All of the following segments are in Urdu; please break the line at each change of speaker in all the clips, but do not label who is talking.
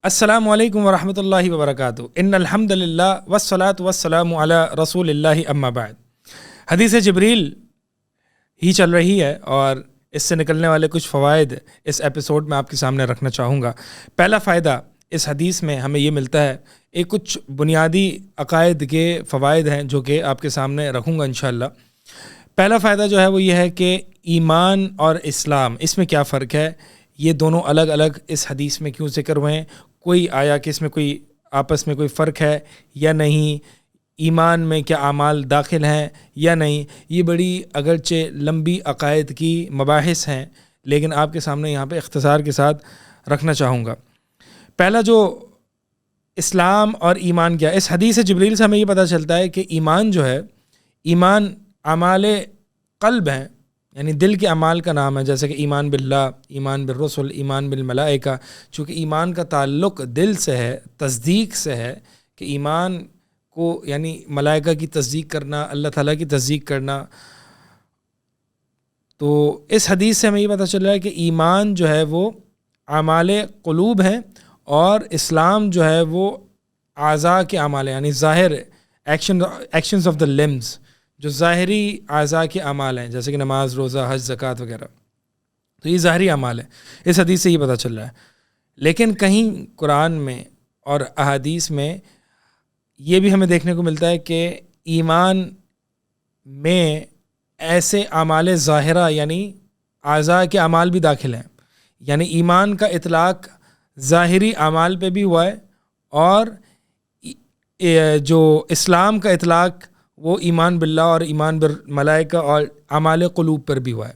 السلام علیکم ورحمۃ اللہ وبرکاتہ. ان الحمد للہ والصلاۃ والسلام علی رسول اللہ اما بعد. حدیث جبریل ہی چل رہی ہے اور اس سے نکلنے والے کچھ فوائد اس ایپیسوڈ میں آپ کے سامنے رکھنا چاہوں گا. پہلا فائدہ اس حدیث میں ہمیں یہ ملتا ہے، ایک کچھ بنیادی عقائد کے فوائد ہیں جو کہ آپ کے سامنے رکھوں گا انشاءاللہ. پہلا فائدہ جو ہے وہ یہ ہے کہ ایمان اور اسلام، اس میں کیا فرق ہے، یہ دونوں الگ الگ اس حدیث میں کیوں ذکر ہوئے ہیں، کوئی آیا کہ اس میں کوئی آپس میں کوئی فرق ہے یا نہیں، ایمان میں کیا اعمال داخل ہیں یا نہیں. یہ بڑی اگرچہ لمبی عقائد کی مباحث ہیں لیکن آپ کے سامنے یہاں پہ اختصار کے ساتھ رکھنا چاہوں گا. پہلا جو اسلام اور ایمان کیا، اس حدیث جبریل سے ہمیں یہ پتہ چلتا ہے کہ ایمان جو ہے، ایمان اعمال قلب ہیں، یعنی دل کے اعمال کا نام ہے، جیسے کہ ایمان باللہ، ایمان بالرسل، ایمان بالملائکہ. چونکہ ایمان کا تعلق دل سے ہے، تصدیق سے ہے کہ ایمان کو یعنی ملائکہ کی تصدیق کرنا، اللہ تعالیٰ کی تصدیق کرنا. تو اس حدیث سے ہمیں یہ پتہ چل رہا ہے کہ ایمان جو ہے وہ اعمال قلوب ہیں اور اسلام جو ہے وہ اعضاء کے اعمال ہیں، یعنی ظاہر ایکشنز آف دا لمز، جو ظاہری اعضاء کے اعمال ہیں جیسے کہ نماز، روزہ، حج، زکوٰۃ وغیرہ. تو یہ ظاہری اعمال ہیں، اس حدیث سے یہ پتہ چل رہا ہے. لیکن کہیں قرآن میں اور احادیث میں یہ بھی ہمیں دیکھنے کو ملتا ہے کہ ایمان میں ایسے اعمال ظاہرہ یعنی اعضاء کے اعمال بھی داخل ہیں. یعنی ایمان کا اطلاق ظاہری اعمال پہ بھی ہوا ہے اور جو اسلام کا اطلاق وہ ایمان باللہ اور ایمان بالملائکہ اور اعمال قلوب پر بھی ہوا ہے.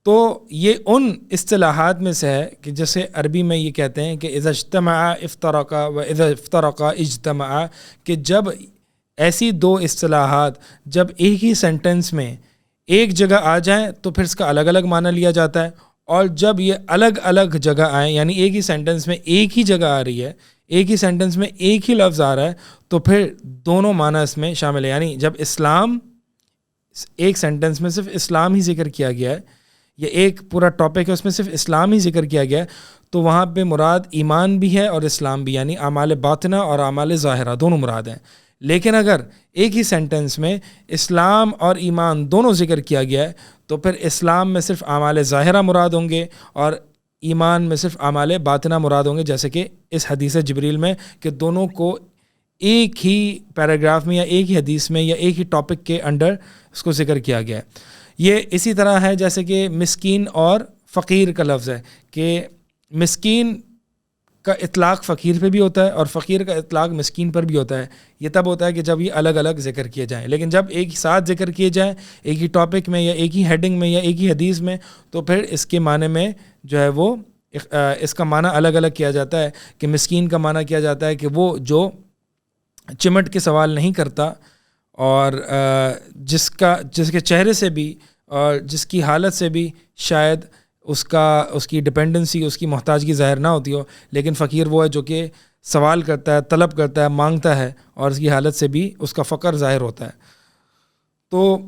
تو یہ ان اصطلاحات میں سے ہے کہ جیسے عربی میں یہ کہتے ہیں کہ اذا اجتمع افترقا و اذا افترقا اجتمع، کہ جب ایسی دو اصطلاحات جب ایک ہی سینٹنس میں ایک جگہ آ جائیں تو پھر اس کا الگ الگ معنی لیا جاتا ہے، اور جب یہ الگ الگ جگہ آئیں یعنی ایک ہی سینٹنس میں ایک ہی جگہ آ رہی ہے، ایک ہی سینٹنس میں ایک ہی لفظ آ رہا ہے تو پھر دونوں معنی اس میں شامل ہے. یعنی جب اسلام ایک سینٹنس میں صرف اسلام ہی ذکر کیا گیا ہے، یہ ایک پورا ٹاپک ہے اس میں صرف اسلام ہی ذکر کیا گیا ہے، تو وہاں پہ مراد ایمان بھی ہے اور اسلام بھی، یعنی اعمال باطنہ اور اعمال ظاہرہ دونوں مراد ہیں. لیکن اگر ایک ہی سینٹنس میں اسلام اور ایمان دونوں ذکر کیا گیا ہے تو پھر اسلام میں صرف اعمال ظاہرہ مراد ہوں گے اور ایمان میں صرف اعمال باطنہ مراد ہوں گے، جیسے کہ اس حدیث جبریل میں کہ دونوں کو ایک ہی پیراگراف میں یا ایک ہی حدیث میں یا ایک ہی ٹاپک کے انڈر اس کو ذکر کیا گیا ہے. یہ اسی طرح ہے جیسے کہ مسکین اور فقیر کا لفظ ہے کہ مسکین کا اطلاق فقیر پہ بھی ہوتا ہے اور فقیر کا اطلاق مسکین پر بھی ہوتا ہے. یہ تب ہوتا ہے کہ جب یہ الگ الگ ذکر کیے جائیں، لیکن جب ایک ساتھ ذکر کیے جائیں ایک ہی ٹاپک میں یا ایک ہی ہیڈنگ میں یا ایک ہی حدیث میں تو پھر اس کے معنی میں جو ہے وہ اس کا معنی الگ الگ کیا جاتا ہے. کہ مسکین کا معنی کیا جاتا ہے کہ وہ جو چمٹ کے سوال نہیں کرتا اور جس کے چہرے سے بھی اور جس کی حالت سے بھی شاید اس کی ڈپینڈنسی، اس کی محتاجگی ظاہر نہ ہوتی ہو، لیکن فقیر وہ ہے جو کہ سوال کرتا ہے، طلب کرتا ہے، مانگتا ہے اور اس کی حالت سے بھی اس کا فقر ظاہر ہوتا ہے. تو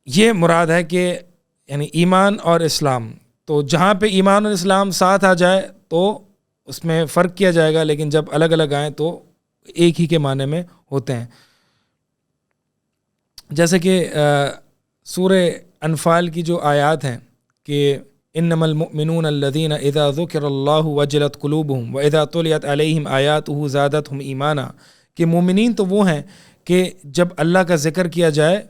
یہ مراد ہے کہ یعنی ایمان اور اسلام، تو جہاں پہ ایمان اور اسلام ساتھ آ جائے تو اس میں فرق کیا جائے گا، لیکن جب الگ الگ آئیں تو ایک ہی کے معنی میں ہوتے ہیں. جیسے کہ سورہ انفال کی جو آیات ہیں کہ انما المؤمنون الذین اذا ذکر اللہ وجلت قلوبہم واذا تلیت علیہم آیاتہ زادتہم ایمانا، کہ مومنین تو وہ ہیں کہ جب اللہ کا ذکر کیا جائے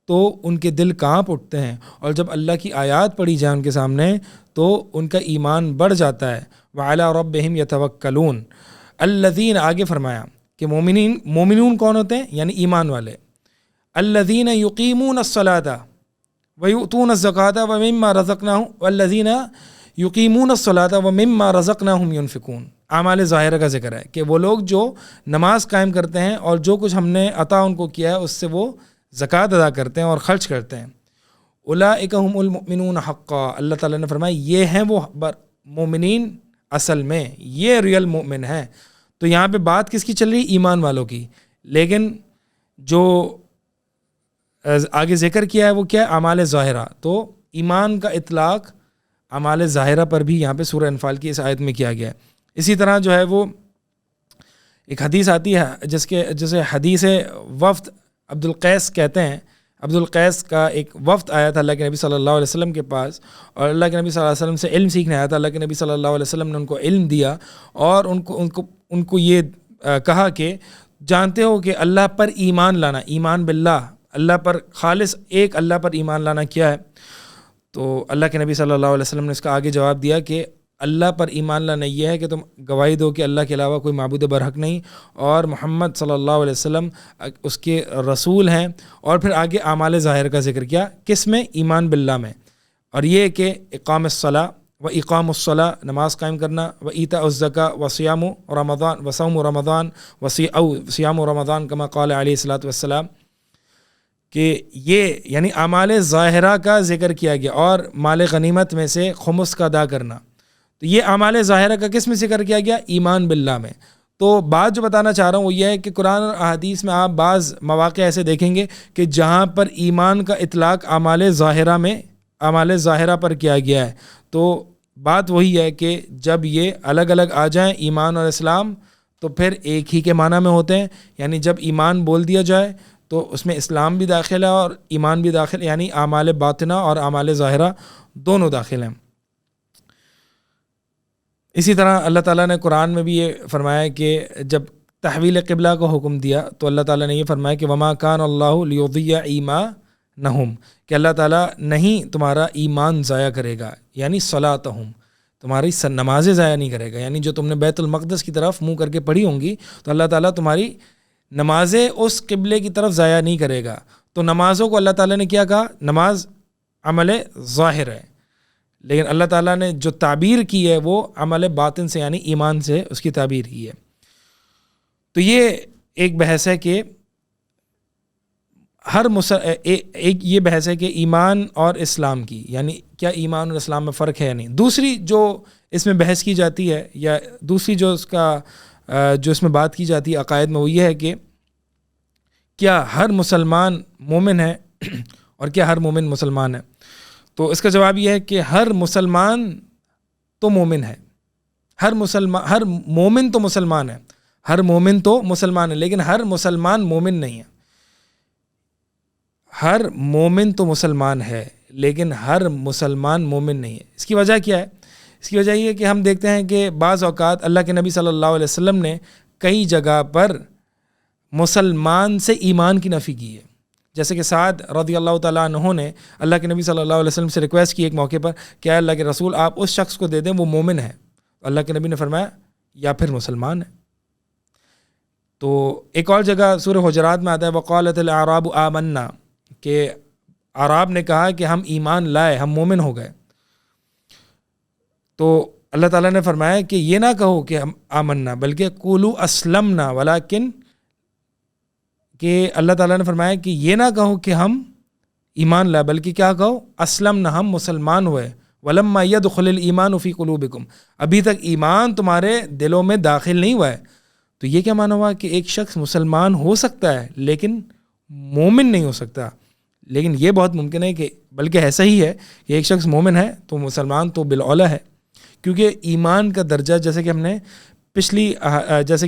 تو ان کے دل کانپ اٹھتے ہیں، اور جب اللہ کی آیات پڑھی جائیں ان کے سامنے تو ان کا ایمان بڑھ جاتا ہے. وعلی ربہم یتوکلون. الذین، آگے فرمایا کہ مومنون کون ہوتے ہیں، یعنی ایمان والے. الذین یقیمون الصلاۃ ویؤتون الزکاۃ ومما رزقناہم والذین یقیمون الصلاۃ ومما رزقناہم ینفقون. اعمال ظاہرہ کا ذکر ہے کہ وہ لوگ جو نماز قائم کرتے ہیں اور جو کچھ ہم نے عطا ان کو کیا ہے اس سے وہ زکوٰۃ ادا کرتے ہیں اور خرچ کرتے ہیں. اولئک ھم المؤمنون حقا. اللہ تعالیٰ نے فرمایا یہ ہیں وہ مومنین اصل میں، یہ ریئل مومن ہیں. تو یہاں پہ بات کس کی چل رہی؟ ایمان والوں کی. لیکن جو آگے ذکر کیا ہے وہ کیا ہے؟ اعمال ظاہرہ. تو ایمان کا اطلاق اعمال ظاہرہ پر بھی یہاں پہ سورہ انفال کی اس آیت میں کیا گیا ہے. اسی طرح جو ہے وہ ایک حدیث آتی ہے جسے حدیث وفد عبد القیس کہتے ہیں. عبد القیس کا ایک وفد آیا تھا اللہ کے نبی صلی اللہ علیہ وسلم کے پاس, اور اللہ کے نبی صلی اللہ علیہ وسلم سے علم سیکھنے آیا تھا. اللہ کے نبی صلی اللہ علیہ وسلم نے ان کو علم دیا اور ان کو یہ کہا کہ جانتے ہو کہ اللہ پر ایمان لانا, ایمان باللہ, اللہ پر خالص ایک اللہ پر ایمان لانا کیا ہے؟ تو اللہ کے نبی صلی اللہ علیہ وسلم نے اس کا آگے جواب دیا کہ اللہ پر ایمان لانا یہ ہے کہ تم گواہی دو کہ اللہ کے علاوہ کوئی معبود برحق نہیں اور محمد صلی اللہ علیہ وسلم اس کے رسول ہیں. اور پھر آگے اعمال ظاہر کا ذکر کیا, کس میں؟ ایمان باللہ میں. اور یہ کہ اقام الصلاۃ و اقام الصلاۃ, نماز قائم کرنا, و ایتاء الزکاۃ و صیام رمضان و صوم رمضان و صیام رمضان کما قال علیہ الصلاۃ والسلام, کہ یہ یعنی اعمال ظاہرہ کا ذکر کیا گیا. اور مال غنیمت میں سے خمس کا ادا کرنا, تو یہ اعمال ظاہرہ کا کس میں ذکر کیا گیا؟ ایمان باللہ میں. تو بات جو بتانا چاہ رہا ہوں وہ یہ ہے کہ قرآن اور احادیث میں آپ بعض مواقع ایسے دیکھیں گے کہ جہاں پر ایمان کا اطلاق اعمال ظاہرہ پر کیا گیا ہے. تو بات وہی ہے کہ جب یہ الگ الگ آ جائیں ایمان اور اسلام تو پھر ایک ہی کے معنی میں ہوتے ہیں. یعنی جب ایمان بول دیا جائے تو اس میں اسلام بھی داخل ہے اور ایمان بھی داخل, یعنی اعمال باطنہ اور اعمال ظاہرہ دونوں داخل ہیں. اسی طرح اللہ تعالیٰ نے قرآن میں بھی یہ فرمایا کہ جب تحویل قبلہ کو حکم دیا تو اللہ تعالیٰ نے یہ فرمایا کہ وما کان اللہ لیضیع ایمانہم, کہ اللہ تعالیٰ نہیں تمہارا ایمان ضائع کرے گا, یعنی صلاتہم, تمہاری نمازیں ضائع نہیں کرے گا. یعنی جو تم نے بیت المقدس کی طرف منہ کر کے پڑھی ہوں گی تو اللہ تعالیٰ تمہاری نمازیں اس قبلے کی طرف ضائع نہیں کرے گا. تو نمازوں کو اللہ تعالیٰ نے کیا کہا؟ نماز عمل ظاہر ہے, لیکن اللہ تعالیٰ نے جو تعبیر کی ہے وہ عمل باطن سے یعنی ایمان سے اس کی تعبیر کی ہے. تو یہ ایک بحث ہے کہ ایک یہ بحث ہے کہ ایمان اور اسلام کی, یعنی کیا ایمان اور اسلام میں فرق ہے یا نہیں. دوسری جو اس میں بحث کی جاتی ہے یا دوسری جو اس میں بات کی جاتی ہے عقائد میں, وہ یہ ہے کہ کیا ہر مسلمان مومن ہے اور کیا ہر مومن مسلمان ہے. تو اس کا جواب یہ ہے کہ ہر مسلمان تو مومن ہے, ہر مومن تو مسلمان ہے, ہر مومن تو مسلمان ہے, لیکن ہر مسلمان مومن نہیں ہے. ہر مومن تو مسلمان ہے لیکن ہر مسلمان مومن نہیں ہے. اس کی وجہ کیا ہے؟ اس کی وجہ یہ ہے کہ ہم دیکھتے ہیں کہ بعض اوقات اللہ کے نبی صلی اللہ علیہ وسلم نے کئی جگہ پر مسلمان سے ایمان کی نفی کی ہے. جیسے کہ سعد رضی اللہ تعالیٰ عنہ نے اللہ کے نبی صلی اللہ علیہ وسلم سے ریکویسٹ کی ایک موقع پر کہ اللہ کے رسول آپ اس شخص کو دے دیں وہ مومن ہے. اللہ کے نبی نے فرمایا یا پھر مسلمان ہے. تو ایک اور جگہ سورہ حجرات میں آتا ہے وقالت الاعراب آمنا, کہ اعراب نے کہا کہ ہم ایمان لائے, ہم مومن ہو گئے. تو اللہ تعالیٰ نے فرمایا کہ یہ نہ کہو کہ ہم آمنا بلکہ قولوا اسلمنا, ولیکن کہ اللہ تعالیٰ نے فرمایا کہ یہ نہ کہو کہ ہم ایمان لائے بلکہ کیا کہو اسلمنا, ہم مسلمان ہوئے. ولما يدخل الایمان فی قلوبکم, ابھی تک ایمان تمہارے دلوں میں داخل نہیں ہوا ہے. تو یہ کیا معنی ہوا کہ ایک شخص مسلمان ہو سکتا ہے لیکن مومن نہیں ہو سکتا. لیکن یہ بہت ممکن ہے کہ بلکہ ایسا ہی ہے کہ ایک شخص مومن ہے تو مسلمان تو بالاولیٰ ہے, کیونکہ ایمان کا درجہ جیسے کہ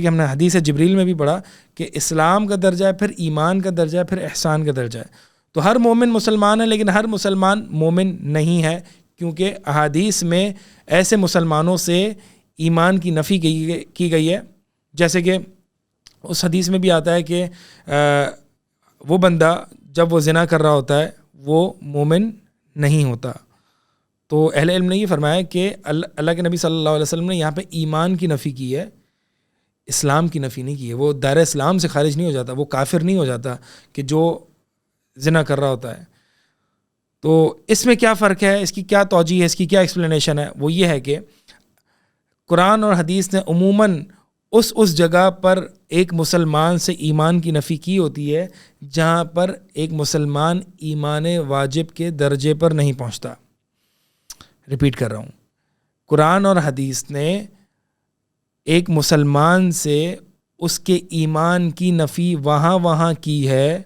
ہم نے حدیث جبریل میں بھی پڑھا کہ اسلام کا درجہ ہے, پھر ایمان کا درجہ ہے, پھر احسان کا درجہ ہے. تو ہر مومن مسلمان ہے لیکن ہر مسلمان مومن نہیں ہے, کیونکہ احادیث میں ایسے مسلمانوں سے ایمان کی نفی کی گئی ہے. جیسے کہ اس حدیث میں بھی آتا ہے کہ وہ بندہ جب وہ زنا کر رہا ہوتا ہے وہ مومن نہیں ہوتا. تو اہل علم نے یہ فرمایا کہ اللہ کے نبی صلی اللہ علیہ وسلم نے یہاں پہ ایمان کی نفی کی ہے, اسلام کی نفی نہیں کی ہے. وہ دائرہ اسلام سے خارج نہیں ہو جاتا, وہ کافر نہیں ہو جاتا کہ جو زنا کر رہا ہوتا ہے. تو اس میں کیا فرق ہے, اس کی کیا توجیہ ہے, اس کی کیا ایکسپلینیشن ہے؟ وہ یہ ہے کہ قرآن اور حدیث نے عموماً اس جگہ پر ایک مسلمان سے ایمان کی نفی کی ہوتی ہے جہاں پر ایک مسلمان ایمان واجب کے درجے پر نہیں پہنچتا. ریپیٹ کر رہا ہوں, قرآن اور حدیث نے ایک مسلمان سے اس کے ایمان کی نفی وہاں کی ہے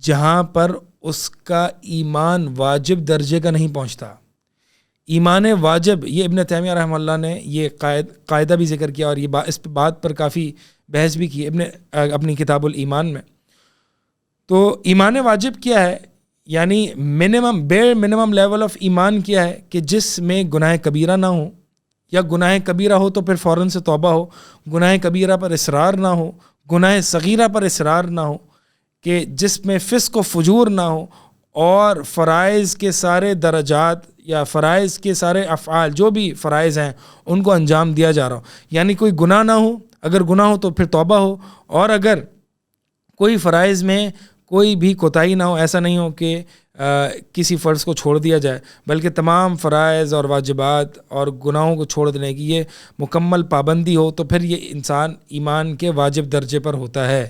جہاں پر اس کا ایمان واجب درجے کا نہیں پہنچتا. ایمان واجب، یہ ابن تیمیہ رحمہ اللہ نے یہ قاعدہ بھی ذکر کیا، اور یہ اس بات پر کافی بحث بھی کی اپنی کتاب الایمان میں. تو ایمان واجب کیا ہے؟ یعنی بیئر منیمم لیول آف ایمان کیا ہے کہ جس میں گناہ کبیرہ نہ ہو، یا گناہ کبیرہ ہو تو پھر فوراً سے توبہ ہو، گناہ کبیرہ پر اصرار نہ ہو، گناہ صغیرہ پر اصرار نہ ہو، کہ جس میں فسق و فجور نہ ہو، اور فرائض کے سارے درجات یا فرائض کے سارے افعال جو بھی فرائض ہیں ان کو انجام دیا جا رہا ہو. یعنی کوئی گناہ نہ ہو، اگر گناہ ہو تو پھر توبہ ہو، اور اگر کوئی فرائض میں کوئی بھی کوتاہی نہ ہو، ایسا نہیں ہو کہ کسی فرض کو چھوڑ دیا جائے، بلکہ تمام فرائض اور واجبات اور گناہوں کو چھوڑ دینے کی یہ مکمل پابندی ہو، تو پھر یہ انسان ایمان کے واجب درجے پر ہوتا ہے.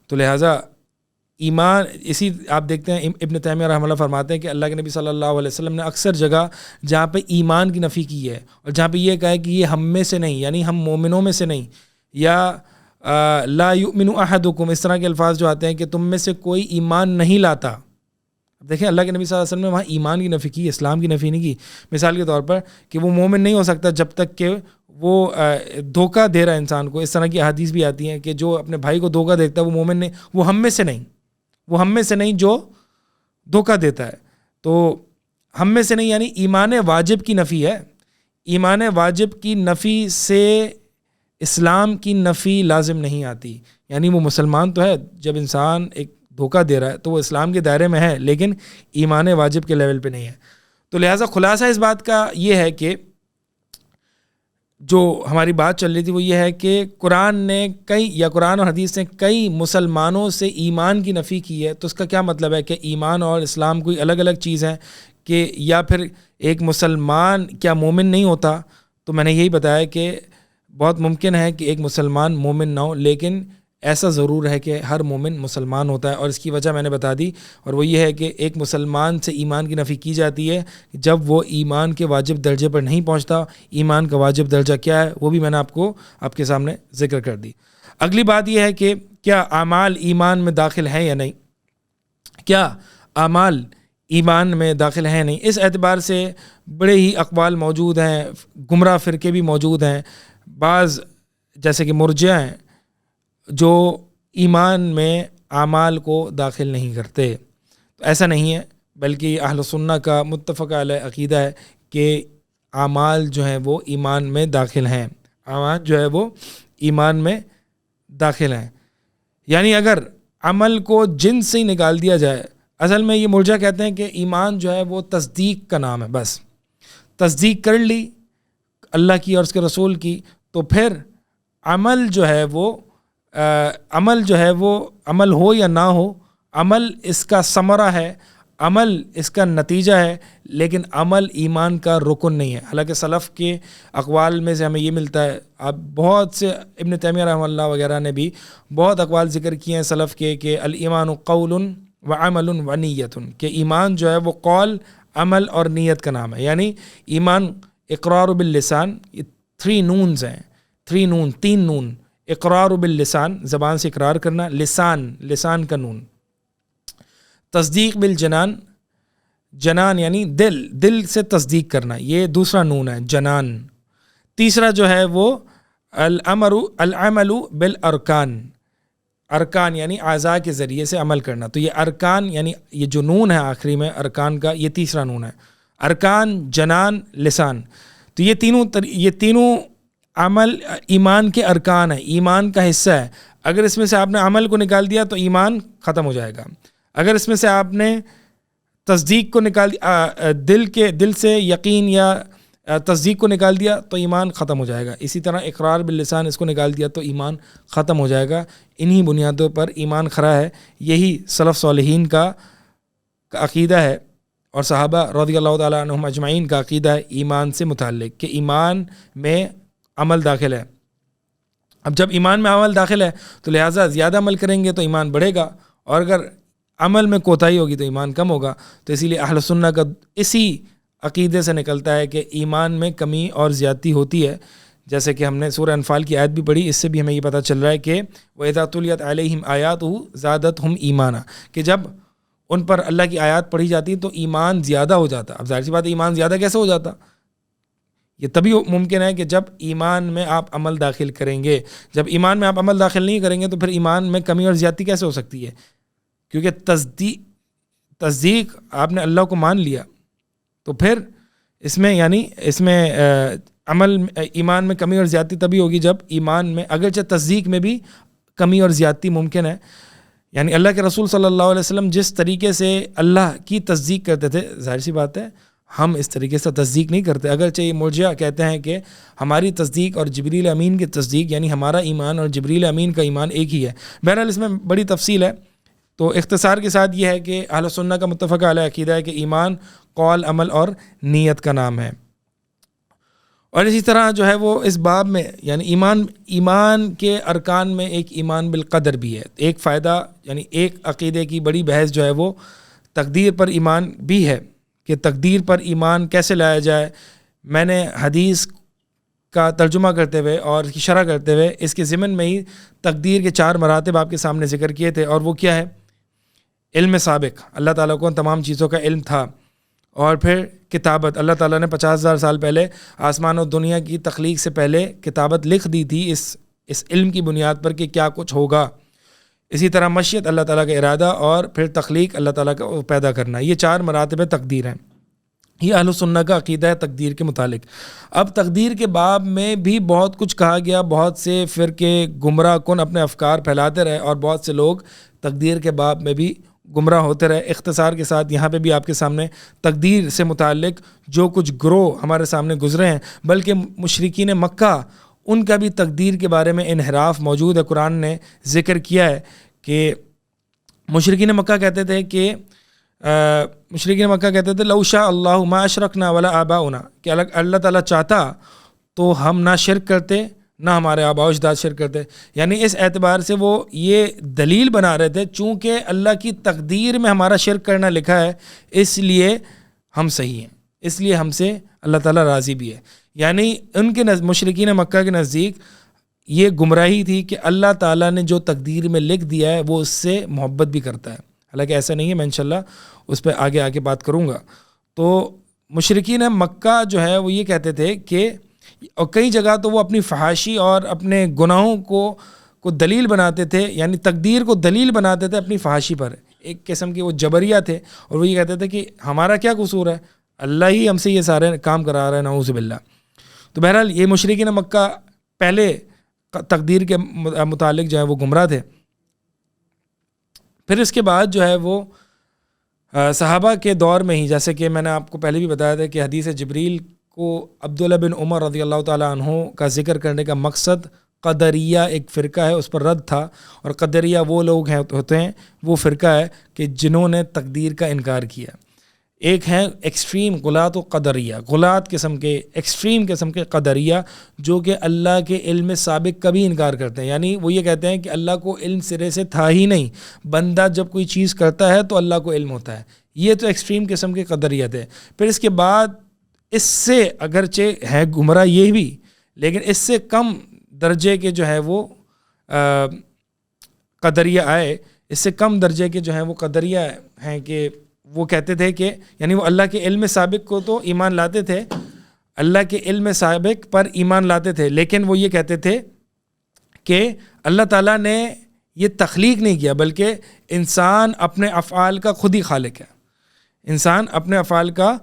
تو لہٰذا ایمان، اسی آپ دیکھتے ہیں ابن تیمیہ رحمہ اللہ فرماتے ہیں کہ اللہ کے نبی صلی اللہ علیہ وسلم نے اکثر جگہ جہاں پہ ایمان کی نفی کی ہے، اور جہاں پہ یہ کہا ہے کہ یہ ہم میں سے نہیں، یعنی ہم مومنوں میں سے نہیں، یا لا یؤمن احدکم، اس طرح کے الفاظ جو آتے ہیں کہ تم میں سے کوئی ایمان نہیں لاتا. اب دیکھیں اللہ کے نبی صلی اللہ علیہ وسلم نے وہاں ایمان کی نفی کی، اسلام کی نفی نہیں کی. مثال کے طور پر کہ وہ مومن نہیں ہو سکتا جب تک کہ وہ دھوکہ دے رہا ہے انسان کو. اس طرح کی احادیث بھی آتی ہیں کہ جو اپنے بھائی کو دھوکہ دیتا ہے وہ مومن نہیں، وہ ہم میں سے نہیں، وہ ہم میں سے نہیں جو دھوکہ دیتا ہے. تو ہم میں سے نہیں یعنی ایمان واجب کی نفی ہے. ایمان واجب کی نفی سے اسلام کی نفی لازم نہیں آتی. یعنی وہ مسلمان تو ہے، جب انسان ایک دھوکہ دے رہا ہے تو وہ اسلام کے دائرے میں ہے، لیکن ایمان واجب کے لیول پہ نہیں ہے. تو لہٰذا خلاصہ اس بات کا یہ ہے کہ جو ہماری بات چل رہی تھی وہ یہ ہے کہ قرآن اور حدیث نے کئی مسلمانوں سے ایمان کی نفی کی ہے. تو اس کا کیا مطلب ہے کہ ایمان اور اسلام کوئی الگ الگ چیز ہے، کہ یا پھر ایک مسلمان کیا مومن نہیں ہوتا؟ تو میں نے یہی بتایا کہ بہت ممکن ہے کہ ایک مسلمان مومن نہ ہو، لیکن ایسا ضرور ہے کہ ہر مومن مسلمان ہوتا ہے. اور اس کی وجہ میں نے بتا دی، اور وہ یہ ہے کہ ایک مسلمان سے ایمان کی نفی کی جاتی ہے جب وہ ایمان کے واجب درجے پر نہیں پہنچتا. ایمان کا واجب درجہ کیا ہے وہ بھی میں نے آپ کے سامنے ذکر کر دی. اگلی بات یہ ہے کہ کیا اعمال ایمان میں داخل ہیں یا نہیں؟ کیا اعمال ایمان میں داخل ہیں یا نہیں؟ اس اعتبار سے بڑے ہی اقوال موجود ہیں، گمراہ فرقے بھی موجود ہیں. بعض جیسے کہ مرجئہ ہیں جو ایمان میں اعمال کو داخل نہیں کرتے. تو ایسا نہیں ہے، بلکہ اہل سنہ کا متفق علیہ عقیدہ ہے کہ اعمال جو ہیں وہ ایمان میں داخل ہیں. اعمال جو ہے وہ ایمان میں داخل ہیں. یعنی اگر عمل کو جن سے ہی نکال دیا جائے، اصل میں یہ مرجع کہتے ہیں کہ ایمان جو ہے وہ تصدیق کا نام ہے. بس تصدیق کر لی اللہ کی اور اس کے رسول کی، تو پھر عمل جو ہے وہ عمل ہو یا نہ ہو، عمل اس کا ثمرہ ہے، عمل اس کا نتیجہ ہے، لیکن عمل ایمان کا رکن نہیں ہے. حالانکہ سلف کے اقوال میں سے ہمیں یہ ملتا ہے، اب بہت سے ابن تیمیہ رحمہ اللہ وغیرہ نے بھی بہت اقوال ذکر کیے ہیں سلف کے کہ الایمان قول و عمل و نیت، کہ ایمان جو ہے وہ قول، عمل اور نیت کا نام ہے. یعنی ایمان اقرار باللسان، یہ 3 نونز ہیں، 3 نون. اقرار باللسان، زبان سے اقرار کرنا، لسان کا نون. تصدیق بالجنان، جنان یعنی دل سے تصدیق کرنا، یہ دوسرا نون ہے، جنان. تیسرا جو ہے وہ العمل بالارکان، ارکان یعنی اعضاء کے ذریعے سے عمل کرنا. تو یہ ارکان یعنی یہ جو نون ہے آخری میں ارکان کا، یہ تیسرا نون ہے. ارکان، جنان، لسان. تو یہ تینوں عمل ایمان کے ارکان ہیں، ایمان کا حصہ ہے. اگر اس میں سے آپ نے عمل کو نکال دیا تو ایمان ختم ہو جائے گا. اگر اس میں سے آپ نے تصدیق کو نکال دیا، دل سے یقین یا تصدیق کو نکال دیا تو ایمان ختم ہو جائے گا. اسی طرح اقرار باللسان اس کو نکال دیا تو ایمان ختم ہو جائے گا. انہی بنیادوں پر ایمان کھڑا ہے. یہی سلف صالحین کا عقیدہ ہے، اور صحابہ رضی اللہ تعالیٰ عنہم اجمعین کا عقیدہ ہے ایمان سے متعلق، کہ ایمان میں عمل داخل ہے. اب جب ایمان میں عمل داخل ہے تو لہٰذا زیادہ عمل کریں گے تو ایمان بڑھے گا، اور اگر عمل میں کوتاہی ہوگی تو ایمان کم ہوگا. تو اسی لیے اہل سنہ کا اسی عقیدے سے نکلتا ہے کہ ایمان میں کمی اور زیادتی ہوتی ہے. جیسے کہ ہم نے سورہ انفال کی آیت بھی پڑھی، اس سے بھی ہمیں یہ پتہ چل رہا ہے کہ وَإِذَا تُلِيَتْ عَلَيْهِمْ آيَاتُهُ زَادَتْهُمْ ایمانا، کہ جب ان پر اللہ کی آیات پڑھی جاتی تو ایمان زیادہ ہو جاتا. اب ظاہر سی بات ہے ایمان زیادہ کیسے ہو جاتا؟ یہ تبھی ممکن ہے کہ جب ایمان میں آپ عمل داخل کریں گے. جب ایمان میں آپ عمل داخل نہیں کریں گے تو پھر ایمان میں کمی اور زیادتی کیسے ہو سکتی ہے؟ کیونکہ تصدیق آپ نے اللہ کو مان لیا تو پھر اس میں عمل ایمان میں کمی اور زیادتی تبھی ہوگی جب ایمان میں اگرچہ تصدیق میں بھی کمی اور زیادتی ممکن ہے. یعنی اللہ کے رسول صلی اللہ علیہ وسلم جس طریقے سے اللہ کی تصدیق کرتے تھے ظاہر سی بات ہے ہم اس طریقے سے تصدیق نہیں کرتے. اگرچہ یہ مرجئہ کہتے ہیں کہ ہماری تصدیق اور جبریل امین کی تصدیق یعنی ہمارا ایمان اور جبریل امین کا ایمان ایک ہی ہے. بہرحال اس میں بڑی تفصیل ہے. تو اختصار کے ساتھ یہ ہے کہ اہل سنہ کا متفقہ علیہ عقیدہ ہے کہ ایمان قول عمل اور نیت کا نام ہے. اور اسی طرح جو ہے وہ اس باب میں یعنی ایمان کے ارکان میں ایک ایمان بالقدر بھی ہے. ایک فائدہ یعنی ایک عقیدے کی بڑی بحث جو ہے وہ تقدیر پر ایمان بھی ہے کہ تقدیر پر ایمان کیسے لایا جائے. میں نے حدیث کا ترجمہ کرتے ہوئے اور اس کی شرح کرتے ہوئے اس کے ضمن میں ہی تقدیر کے 4 مراتب آپ کے سامنے ذکر کیے تھے. اور وہ کیا ہے؟ علم سابق، اللہ تعالیٰ کو تمام چیزوں کا علم تھا. اور پھر کتابت، اللہ تعالیٰ نے 50,000 سال پہلے آسمان و دنیا کی تخلیق سے پہلے کتابت لکھ دی تھی اس علم کی بنیاد پر کہ کیا کچھ ہوگا. اسی طرح مشیت، اللہ تعالیٰ کا ارادہ، اور پھر تخلیق، اللہ تعالیٰ کا پیدا کرنا. یہ 4 مراتب تقدیر ہیں. یہ اہل سنہ کا عقیدہ ہے تقدیر کے متعلق. اب تقدیر کے باب میں بھی بہت کچھ کہا گیا. بہت سے فرقے گمراہ کن اپنے افکار پھیلاتے رہے اور بہت سے لوگ تقدیر کے باب میں بھی گمراہ ہوتے رہے. اختصار کے ساتھ یہاں پہ بھی آپ کے سامنے تقدیر سے متعلق جو کچھ گروہ ہمارے سامنے گزرے ہیں، بلکہ مشرکین مکہ ان کا بھی تقدیر کے بارے میں انحراف موجود ہے. قرآن نے ذکر کیا ہے کہ مشرکین مکہ کہتے تھے لو شاء اللہ ما اشرکنا ولا آباؤنا، کہ اللہ تعالیٰ چاہتا تو ہم نہ شرک کرتے نہ ہمارے آباء و اجداد شرک کرتے. یعنی اس اعتبار سے وہ یہ دلیل بنا رہے تھے چونکہ اللہ کی تقدیر میں ہمارا شرک کرنا لکھا ہے اس لیے ہم صحیح ہیں، اس لیے ہم سے اللہ تعالیٰ راضی بھی ہے. یعنی ان کے مشرکین مکہ کے نزدیک یہ گمراہی تھی کہ اللہ تعالیٰ نے جو تقدیر میں لکھ دیا ہے وہ اس سے محبت بھی کرتا ہے. حالانکہ ایسا نہیں ہے، میں انشاءاللہ اس پہ آگے بات کروں گا. تو مشرکین مکہ جو ہے وہ یہ کہتے تھے کہ اور کئی جگہ تو وہ اپنی فحاشی اور اپنے گناہوں کو دلیل بناتے تھے، یعنی تقدیر کو دلیل بناتے تھے اپنی فحاشی پر. ایک قسم کے وہ جبریہ تھے اور وہ یہ کہتے تھے کہ ہمارا کیا قصور ہے، اللہ ہی ہم سے یہ سارے کام کرا رہا ہے، نعوذ باللہ. تو بہرحال یہ مشرکین مکہ پہلے تقدیر کے متعلق جو ہے وہ گمراہ تھے. پھر اس کے بعد جو ہے وہ صحابہ کے دور میں ہی، جیسے کہ میں نے آپ کو پہلے بھی بتایا تھا کہ حدیث جبریل کو عبداللہ بن عمر رضی اللہ تعالیٰ عنہ کا ذکر کرنے کا مقصد قدریہ ایک فرقہ ہے اس پر رد تھا. اور قدریہ وہ لوگ ہوتے ہیں، وہ فرقہ ہے کہ جنہوں نے تقدیر کا انکار کیا. ایک ہیں ایکسٹریم غلاۃ و قدریہ، غلاۃ قسم کے ایکسٹریم قسم کے قدریہ جو کہ اللہ کے علم سابق کا بھی انکار کرتے ہیں. یعنی وہ یہ کہتے ہیں کہ اللہ کو علم سرے سے تھا ہی نہیں، بندہ جب کوئی چیز کرتا ہے تو اللہ کو علم ہوتا ہے. یہ تو ایکسٹریم قسم کے قدریت ہے. پھر اس کے بعد اس سے اگرچہ ہے گمراہ یہ بھی، لیکن اس سے کم درجے کے جو ہے وہ قدریہ آئے. اس سے کم درجے کے جو ہیں وہ قدریہ ہیں کہ وہ کہتے تھے کہ یعنی وہ اللہ کے علم سابق کو تو ایمان لاتے تھے، اللہ کے علم سابق پر ایمان لاتے تھے، لیکن وہ یہ کہتے تھے کہ اللہ تعالیٰ نے یہ تخلیق نہیں کیا بلکہ انسان اپنے افعال کا خود ہی خالق ہے. انسان اپنے افعال کا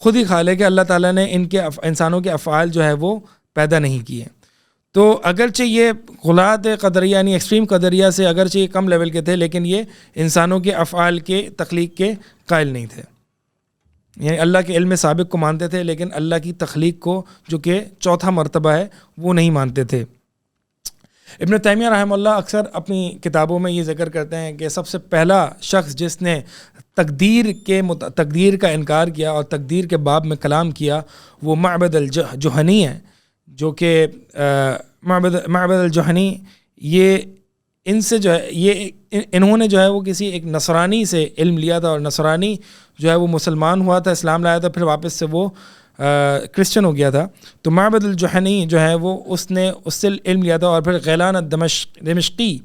خود ہی خالق ہے، اللہ تعالیٰ نے انسانوں کے افعال جو ہے وہ پیدا نہیں کیے. تو اگرچہ یہ غلاۃ قدریہ یعنی ایکسٹریم قدریہ سے اگرچہ یہ کم لیول کے تھے، لیکن یہ انسانوں کے افعال کے تخلیق کے قائل نہیں تھے. یعنی اللہ کے علم سابق کو مانتے تھے لیکن اللہ کی تخلیق کو جو کہ چوتھا مرتبہ ہے وہ نہیں مانتے تھے. ابن تیمیہ رحمہ اللہ اکثر اپنی کتابوں میں یہ ذکر کرتے ہیں کہ سب سے پہلا شخص جس نے تقدیر کا انکار کیا اور تقدیر کے باب میں کلام کیا وہ معبد الجہنی ہے، جو کہ معبد الجہنی یہ ان سے جو ہے یہ انہوں نے جو ہے وہ کسی ایک نصرانی سے علم لیا تھا، اور نصرانی جو ہے وہ مسلمان ہوا تھا، اسلام لایا تھا، پھر واپس سے وہ کرسچن ہو گیا تھا. تو معبد الجہنی جو ہے وہ اس نے اس سے علم لیا تھا. اور پھر غیلان دمشقی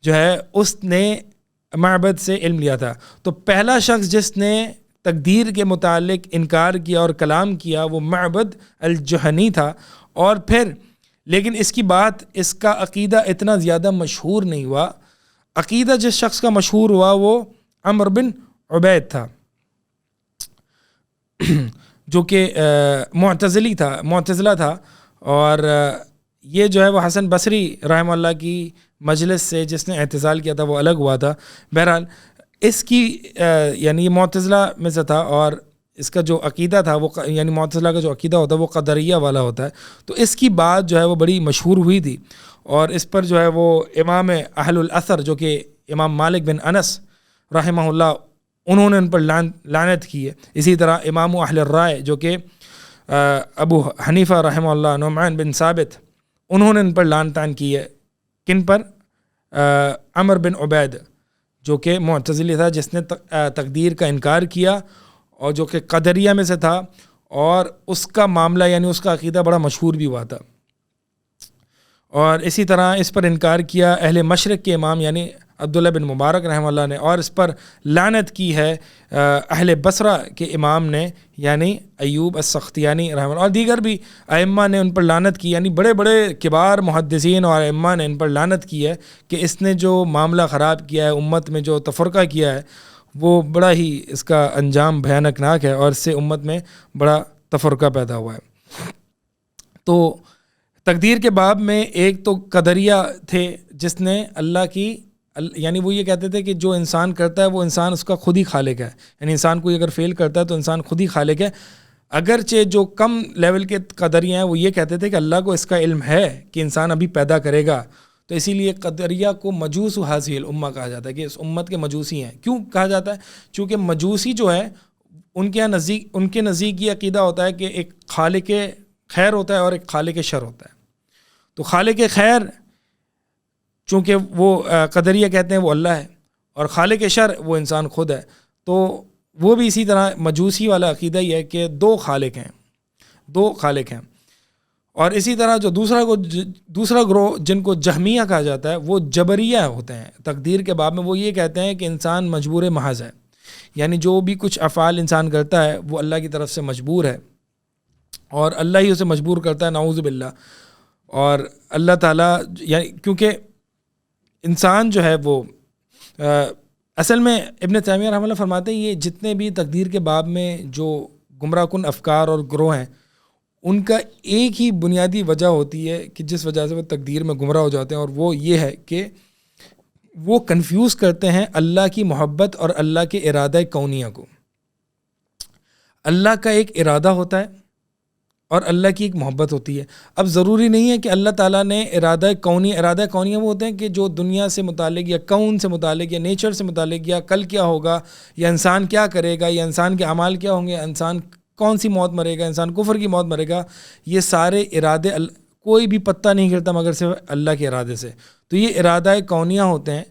جو ہے اس نے معبد سے علم لیا تھا. تو پہلا شخص جس نے تقدیر کے متعلق انکار کیا اور کلام کیا وہ معبد الجہنی تھا. اور پھر لیکن اس کی بات، اس کا عقیدہ اتنا زیادہ مشہور نہیں ہوا. عقیدہ جس شخص کا مشہور ہوا وہ عمرو بن عبید تھا جو کہ معتزلہ تھا. اور یہ جو ہے وہ حسن بصری رحمہ اللہ کی مجلس سے جس نے اعتزال کیا تھا وہ الگ ہوا تھا. بہرحال اس کی یعنی یہ معتزلہ میں سے تھا اور اس کا جو عقیدہ تھا وہ یعنی معتزلہ کا جو عقیدہ ہوتا ہے وہ قدریہ والا ہوتا ہے. تو اس کی بات جو ہے وہ بڑی مشہور ہوئی تھی اور اس پر جو ہے وہ امام اہل الاثر جو کہ امام مالک بن انس رحمہ اللہ انہوں نے ان پر لعنت کی ہے. اسی طرح امام اہل الرائے جو کہ ابو حنیفہ رحمہ اللہ، نعمان بن ثابت، انہوں نے ان پر لعنتان کی ہے. کن پر؟ عمرو بن عبید جو کہ معتزلی تھا جس نے تقدیر کا انکار کیا اور جو کہ قدریہ میں سے تھا اور اس کا معاملہ یعنی اس کا عقیدہ بڑا مشہور بھی ہوا تھا. اور اسی طرح اس پر انکار کیا اہل مشرق کے امام یعنی عبداللہ بن مبارک رحمہ اللہ نے، اور اس پر لعنت کی ہے اہل بصرہ کے امام نے یعنی ایوب السختیانی رحمہ اللہ، اور دیگر بھی ائمہ نے ان پر لعنت کی. یعنی بڑے بڑے کبار محدثین اور ائمہ نے ان پر لعنت کی ہے کہ اس نے جو معاملہ خراب کیا ہے، امت میں جو تفرقہ کیا ہے وہ بڑا ہی اس کا انجام بھیانک ہے اور اس سے امت میں بڑا تفرقہ پیدا ہوا ہے. تو تقدیر کے باب میں ایک تو قدریہ تھے جس نے اللہ کی یعنی وہ یہ کہتے تھے کہ جو انسان کرتا ہے وہ انسان اس کا خود ہی خالق ہے. یعنی انسان کوئی اگر فیل کرتا ہے تو انسان خود ہی خالق ہے. اگرچہ جو کم لیول کے قدریہ ہیں وہ یہ کہتے تھے کہ اللہ کو اس کا علم ہے کہ انسان ابھی پیدا کرے گا. تو اسی لیے قدریہ کو مجوس حاضی الامہ کہا جاتا ہے کہ اس امت کے مجوسی ہیں. کیوں کہا جاتا ہے؟ چونکہ مجوسی جو ہے ان کے نزدیک یہ عقیدہ ہوتا ہے کہ ایک خالق خیر ہوتا ہے اور ایک خالق شر ہوتا ہے. تو خالق خیر چونکہ وہ قدریہ کہتے ہیں وہ اللہ ہے اور خالق شر وہ انسان خود ہے. تو وہ بھی اسی طرح مجوسی والا عقیدہ ہی ہے کہ دو خالق ہیں. اور اسی طرح جو دوسرا گروہ جن کو جہمیہ کہا جاتا ہے وہ جبریہ ہوتے ہیں. تقدیر کے باب میں وہ یہ کہتے ہیں کہ انسان مجبور محض ہے، یعنی جو بھی کچھ افعال انسان کرتا ہے وہ اللہ کی طرف سے مجبور ہے اور اللہ ہی اسے مجبور کرتا ہے، نعوذ باللہ. اور اللہ تعالیٰ یعنی کیونکہ انسان جو ہے وہ اصل میں ابن تیمیہ رحمہ اللہ فرماتے ہیں یہ جتنے بھی تقدیر کے باب میں جو گمراہ کن افکار اور گروہ ہیں ان کا ایک ہی بنیادی وجہ ہوتی ہے کہ جس وجہ سے وہ تقدیر میں گمراہ ہو جاتے ہیں، اور وہ یہ ہے کہ وہ کنفیوز کرتے ہیں اللہ کی محبت اور اللہ کے ارادہ کونیہ کو. اللہ کا ایک ارادہ ہوتا ہے اور اللہ کی ایک محبت ہوتی ہے. اب ضروری نہیں ہے کہ اللہ تعالیٰ نے ارادہ کونیہ وہ ہوتے ہیں کہ جو دنیا سے متعلق یا کون سے متعلق یا نیچر سے متعلق یا کل کیا ہوگا یا انسان کیا کرے گا یا انسان کے اعمال کیا ہوں گے، انسان کون سی موت مرے گا، انسان کفر کی موت مرے گا. یہ سارے ارادے کوئی بھی پتہ نہیں کرتا مگر صرف اللہ کے ارادے سے. تو یہ ارادہ کونیہ ہوتے ہیں.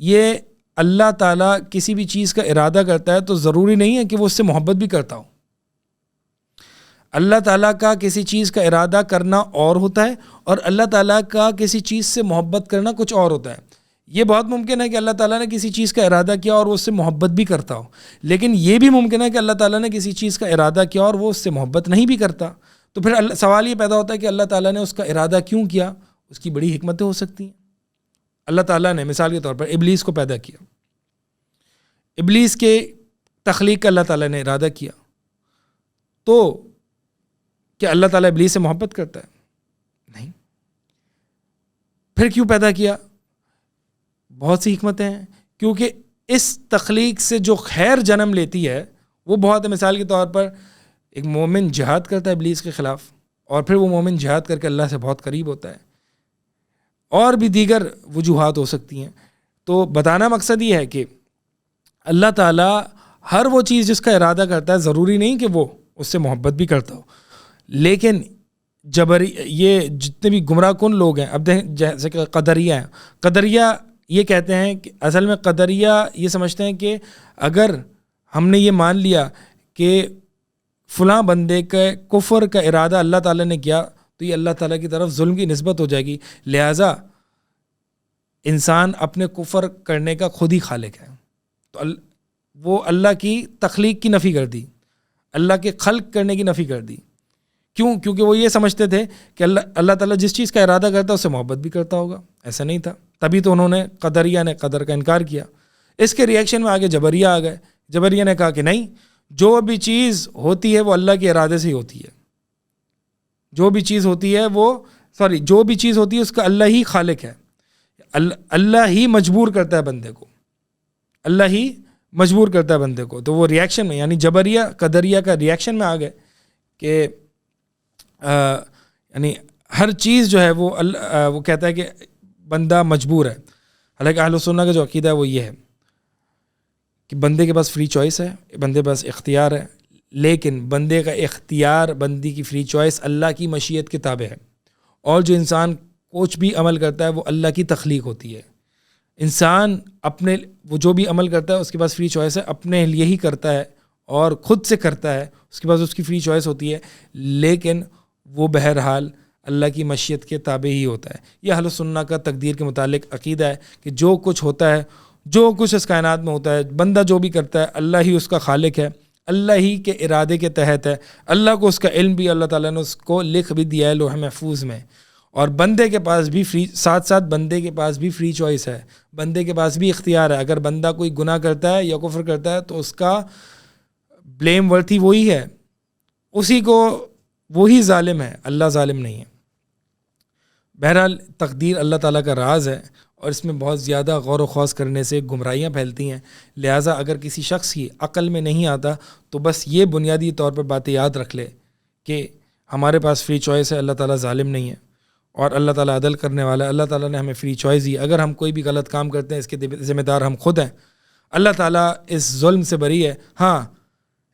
یہ اللہ تعالیٰ کسی بھی چیز کا ارادہ کرتا ہے تو ضروری نہیں ہے کہ وہ اس سے محبت بھی کرتا ہو. اللہ تعالیٰ کا کسی چیز کا ارادہ کرنا اور ہوتا ہے اور اللہ تعالیٰ کا کسی چیز سے محبت کرنا کچھ اور ہوتا ہے. یہ بہت ممکن ہے کہ اللہ تعالیٰ نے کسی چیز کا ارادہ کیا اور وہ اس سے محبت بھی کرتا ہو، لیکن یہ بھی ممکن ہے کہ اللہ تعالیٰ نے کسی چیز کا ارادہ کیا اور وہ اس سے محبت نہیں بھی کرتا. تو پھر سوال یہ پیدا ہوتا ہے کہ اللہ تعالیٰ نے اس کا ارادہ کیوں کیا؟ اس کی بڑی حکمتیں ہو سکتی ہیں. اللہ تعالیٰ نے مثال کے طور پر ابلیس کو پیدا کیا، ابلیس کے تخلیق کا اللہ تعالیٰ نے ارادہ کیا، تو کیا اللہ تعالیٰ ابلیس سے محبت کرتا ہے؟ نہیں. پھر کیوں پیدا کیا؟ بہت سی حکمتیں ہیں. کیونکہ اس تخلیق سے جو خیر جنم لیتی ہے وہ بہت ہے. مثال کے طور پر ایک مومن جہاد کرتا ہے ابلیس کے خلاف اور پھر وہ مومن جہاد کر کے اللہ سے بہت قریب ہوتا ہے. اور بھی دیگر وجوہات ہو سکتی ہیں. تو بتانا مقصد یہ ہے کہ اللہ تعالیٰ ہر وہ چیز جس کا ارادہ کرتا ہے ضروری نہیں کہ وہ اس سے محبت بھی کرتا ہو. لیکن یہ جتنے بھی گمراہ کن لوگ ہیں، اب دیکھیں جیسے کہ قدریہ ہیں، قدریہ یہ کہتے ہیں کہ اصل میں قدریہ یہ سمجھتے ہیں کہ اگر ہم نے یہ مان لیا کہ فلاں بندے کا کفر کا ارادہ اللہ تعالیٰ نے کیا تو یہ اللہ تعالیٰ کی طرف ظلم کی نسبت ہو جائے گی، لہٰذا انسان اپنے کفر کرنے کا خود ہی خالق ہے. تو وہ اللہ کی تخلیق کی نفی کر دی, اللہ کے خلق کرنے کی نفی کر دی. کیوں؟ کیونکہ وہ یہ سمجھتے تھے کہ اللہ تعالیٰ جس چیز کا ارادہ کرتا ہے اس سے محبت بھی کرتا ہوگا. ایسا نہیں تھا. تبھی تو انہوں نے قدریہ نے قدر کا انکار کیا. اس کے ریئیکشن میں آگے جبریہ آ گئے. جبریہ نے کہا کہ نہیں, جو بھی چیز ہوتی ہے وہ اللہ کے ارادے سے ہی ہوتی ہے. جو بھی چیز ہوتی ہے جو بھی چیز ہوتی ہے اس کا اللہ ہی خالق ہے. اللہ ہی مجبور کرتا ہے بندے کو. اللہ ہی مجبور کرتا ہے بندے کو. تو وہ ریئیکشن میں, یعنی جبریہ قدریہ کا ریئیکشن میں آ گئے کہ یعنی ہر چیز جو ہے وہ کہتا ہے کہ بندہ مجبور ہے. حالانکہ اہل سنہ کا جو عقیدہ ہے وہ یہ ہے کہ بندے کے پاس فری چوائس ہے, بندے کے پاس اختیار ہے, لیکن بندے کا اختیار, بندی کی فری چوائس اللہ کی مشیت کے تابع ہے. اور جو انسان کچھ بھی عمل کرتا ہے وہ اللہ کی تخلیق ہوتی ہے. انسان وہ جو بھی عمل کرتا ہے اس کے پاس فری چوائس ہے, اپنے لیے ہی کرتا ہے اور خود سے کرتا ہے, اس کے پاس اس کی فری چوائس ہوتی ہے, لیکن وہ بہرحال اللہ کی مشیت کے تابع ہی ہوتا ہے. یہ اہل سنہ کا تقدیر کے متعلق عقیدہ ہے کہ جو کچھ ہوتا ہے, جو کچھ اس کائنات میں ہوتا ہے, بندہ جو بھی کرتا ہے اللہ ہی اس کا خالق ہے, اللہ ہی کے ارادے کے تحت ہے. اللہ کو اس کا علم بھی اللہ تعالیٰ نے اس کو لکھ بھی دیا ہے لوح محفوظ میں. اور بندے کے پاس بھی ساتھ بندے کے پاس بھی فری چوائس ہے, بندے کے پاس بھی اختیار ہے. اگر بندہ کوئی گناہ کرتا ہے یا کفر کرتا ہے تو اس کا بلیم ورتھی وہی ہے, اسی کو وہی ظالم ہے, اللہ ظالم نہیں ہے. بہرحال تقدیر اللہ تعالیٰ کا راز ہے اور اس میں بہت زیادہ غور و خوض کرنے سے گمراہیاں پھیلتی ہیں. لہٰذا اگر کسی شخص کی عقل میں نہیں آتا تو بس یہ بنیادی طور پر باتیں یاد رکھ لے کہ ہمارے پاس فری چوائس ہے, اللہ تعالیٰ ظالم نہیں ہے اور اللہ تعالیٰ عدل کرنے والا ہے. اللہ تعالیٰ نے ہمیں فری چوائس دی. اگر ہم کوئی بھی غلط کام کرتے ہیں اس کے ذمہ دار ہم خود ہیں. اللہ تعالیٰ اس ظلم سے بری ہے. ہاں,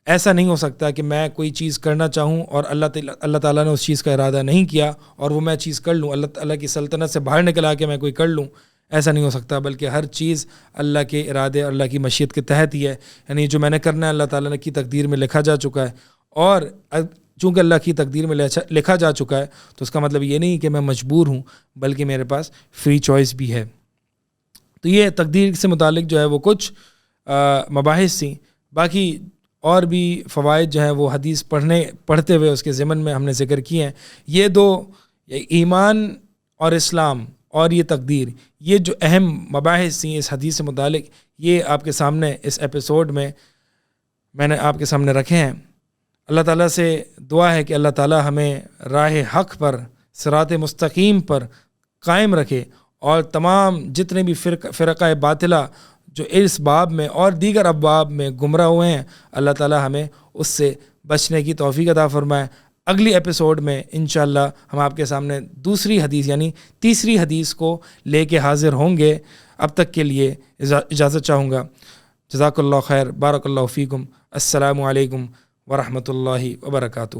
ایسا نہیں ہو سکتا کہ میں کوئی چیز کرنا چاہوں اور اللہ تعالیٰ نے اس چیز کا ارادہ نہیں کیا اور وہ میں چیز کر لوں, اللہ تعالیٰ کی سلطنت سے باہر نکل آ کے میں کوئی کر لوں. ایسا نہیں ہو سکتا, بلکہ ہر چیز اللہ کے ارادے, اللہ کی مشیت کے تحت ہی ہے. یعنی جو میں نے کرنا ہے اللہ تعالیٰ کی تقدیر میں لکھا جا چکا ہے, اور چونکہ اللہ کی تقدیر میں لکھا جا چکا ہے تو اس کا مطلب یہ نہیں کہ میں مجبور ہوں, بلکہ میرے پاس فری چوائس بھی ہے. تو یہ تقدیر سے متعلق جو ہے وہ کچھ مباحث تھیں. باقی اور بھی فوائد جو ہیں وہ حدیث پڑھتے ہوئے اس کے ضمن میں ہم نے ذکر کیے ہیں. یہ دو, ایمان اور اسلام اور یہ تقدیر, یہ جو اہم مباحث تھیں اس حدیث سے متعلق, یہ آپ کے سامنے اس ایپیسوڈ میں نے آپ کے سامنے رکھے ہیں. اللہ تعالیٰ سے دعا ہے کہ اللہ تعالیٰ ہمیں راہ حق پر, صراط مستقیم پر قائم رکھے, اور تمام جتنے بھی فرقہ باطلہ جو اس باب میں اور دیگر ابواب میں گمراہ ہوئے ہیں, اللہ تعالیٰ ہمیں اس سے بچنے کی توفیق عطا فرمائے. اگلی ایپیسوڈ میں انشاءاللہ ہم آپ کے سامنے دوسری حدیث یعنی تیسری حدیث کو لے کے حاضر ہوں گے. اب تک کے لیے اجازت چاہوں گا. جزاک اللہ خیر, بارک اللہ فیکم. السلام علیکم ورحمۃ اللہ وبرکاتہ.